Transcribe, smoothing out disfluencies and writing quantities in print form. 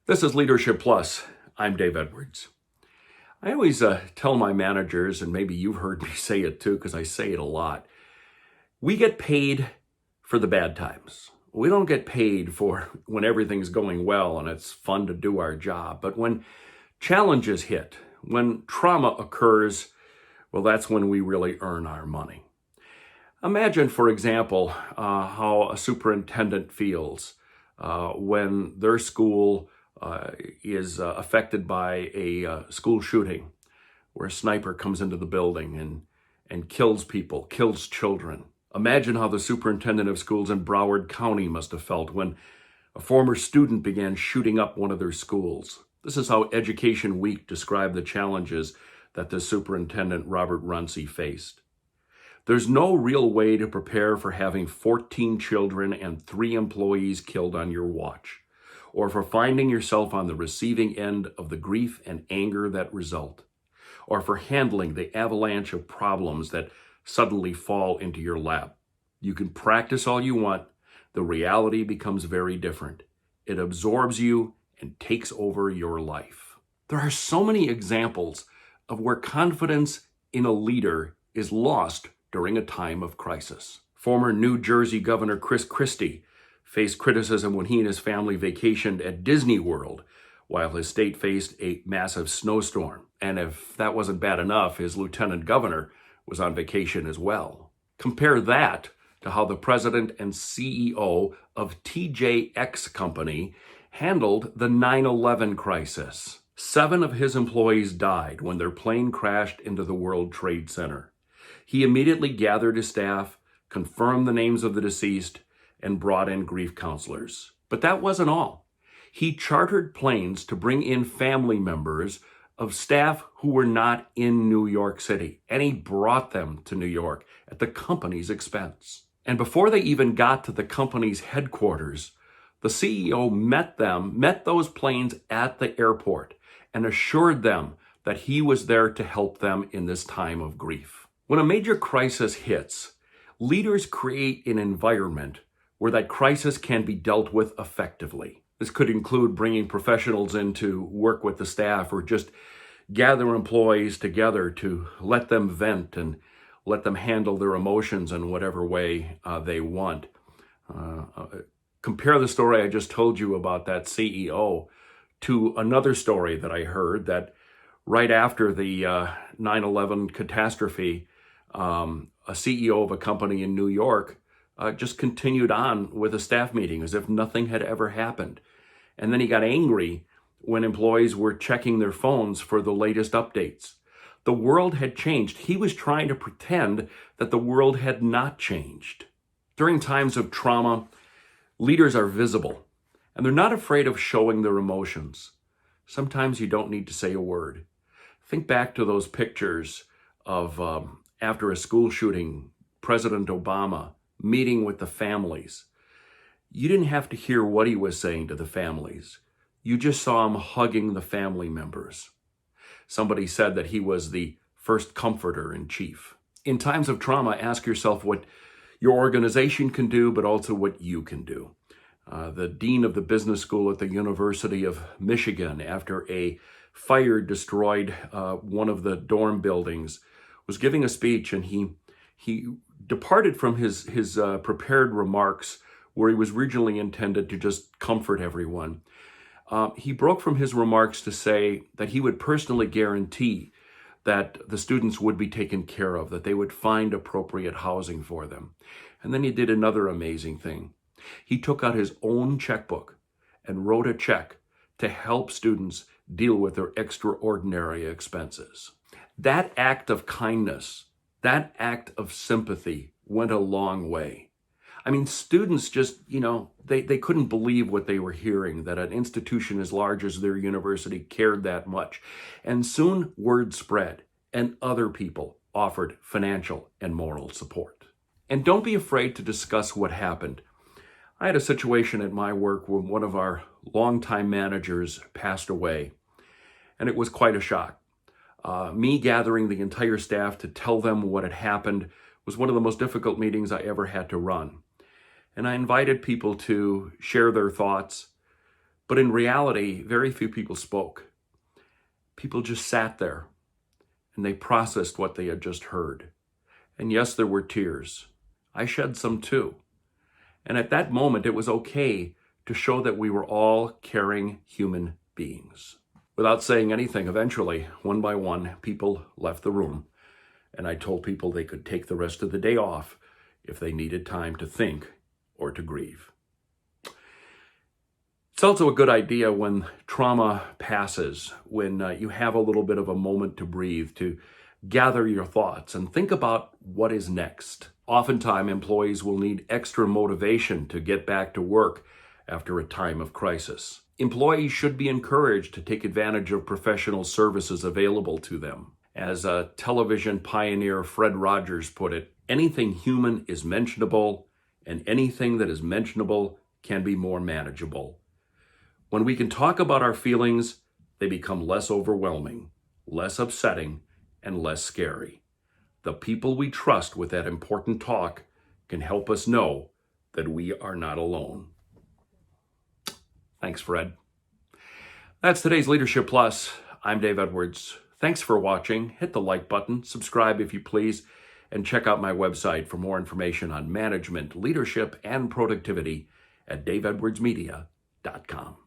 This is Leadership Plus. I'm Dave Edwards. I always tell my managers, and maybe you've heard me say it too, because I say it a lot, we get paid for the bad times. We don't get paid for when everything's going well and it's fun to do our job. But when challenges hit, when trauma occurs, well, that's when we really earn our money. Imagine, for example, how a superintendent feels when their school is affected by a school shooting where a sniper comes into the building and kills people, kills children. Imagine how the superintendent of schools in Broward County must have felt when a former student began shooting up one of their schools. This is how Education Week described the challenges that the superintendent, Robert Runcie, faced. There's no real way to prepare for having 14 children and 3 employees killed on your watch, or for finding yourself on the receiving end of the grief and anger that result, or for handling the avalanche of problems that suddenly fall into your lap. You can practice all you want. The reality becomes very different. It absorbs you and takes over your life. There are so many examples of where confidence in a leader is lost during a time of crisis. Former New Jersey Governor Chris Christie faced criticism when he and his family vacationed at Disney World while his state faced a massive snowstorm. And if that wasn't bad enough, his lieutenant governor was on vacation as well. Compare that to how the president and CEO of TJX Company handled the 9/11 crisis. 7 of his employees died when their plane crashed into the World Trade Center. He immediately gathered his staff, confirmed the names of the deceased, and brought in grief counselors. But that wasn't all. He chartered planes to bring in family members of staff who were not in New York City, and he brought them to New York at the company's expense. And before they even got to the company's headquarters, the CEO met those planes at the airport and assured them that he was there to help them in this time of grief. When a major crisis hits, leaders create an environment where that crisis can be dealt with effectively. This could include bringing professionals in to work with the staff or just gather employees together to let them vent and let them handle their emotions in whatever way they want. Compare the story I just told you about that CEO to another story that I heard that right after the 9/11 catastrophe, a CEO of a company in New York just continued on with a staff meeting as if nothing had ever happened. And then he got angry when employees were checking their phones for the latest updates. The world had changed. He was trying to pretend that the world had not changed. During times of trauma, leaders are visible, and they're not afraid of showing their emotions. Sometimes you don't need to say a word. Think back to those pictures of after a school shooting, President Obama meeting with the families. You didn't have to hear what he was saying to the families. You just saw him hugging the family members. Somebody said that he was the first comforter in chief. In times of trauma, ask yourself what your organization can do, but also what you can do. The dean of the business school at the University of Michigan, after a fire destroyed one of the dorm buildings, was giving a speech, and he departed from his prepared remarks where he was originally intended to just comfort everyone. He broke from his remarks to say that he would personally guarantee that the students would be taken care of, that they would find appropriate housing for them. And then he did another amazing thing. He took out his own checkbook and wrote a check to help students deal with their extraordinary expenses. That act of kindness, that act of sympathy went a long way. I mean, students just, they couldn't believe what they were hearing, that an institution as large as their university cared that much. And soon word spread, and other people offered financial and moral support. And don't be afraid to discuss what happened. I had a situation at my work where one of our longtime managers passed away, and it was quite a shock. Me gathering the entire staff to tell them what had happened was one of the most difficult meetings I ever had to run. And I invited people to share their thoughts, But in reality, very few people spoke. People just sat there and they processed what they had just heard. And yes, there were tears. I shed some too. And at that moment, it was okay to show that we were all caring human beings. Without saying anything, eventually, one by one, people left the room. And I told people they could take the rest of the day off if they needed time to think or to grieve. It's also a good idea when trauma passes, when you have a little bit of a moment to breathe, to gather your thoughts and think about what is next. Oftentimes, employees will need extra motivation to get back to work after a time of crisis. Employees should be encouraged to take advantage of professional services available to them. As a television pioneer Fred Rogers put it, anything human is mentionable, and anything that is mentionable can be more manageable. When we can talk about our feelings, they become less overwhelming, less upsetting, and less scary. The people we trust with that important talk can help us know that we are not alone. Thanks, Fred. That's today's Leadership Plus. I'm Dave Edwards. Thanks for watching. Hit the like button, subscribe if you please, and check out my website for more information on management, leadership, and productivity at daveedwardsmedia.com.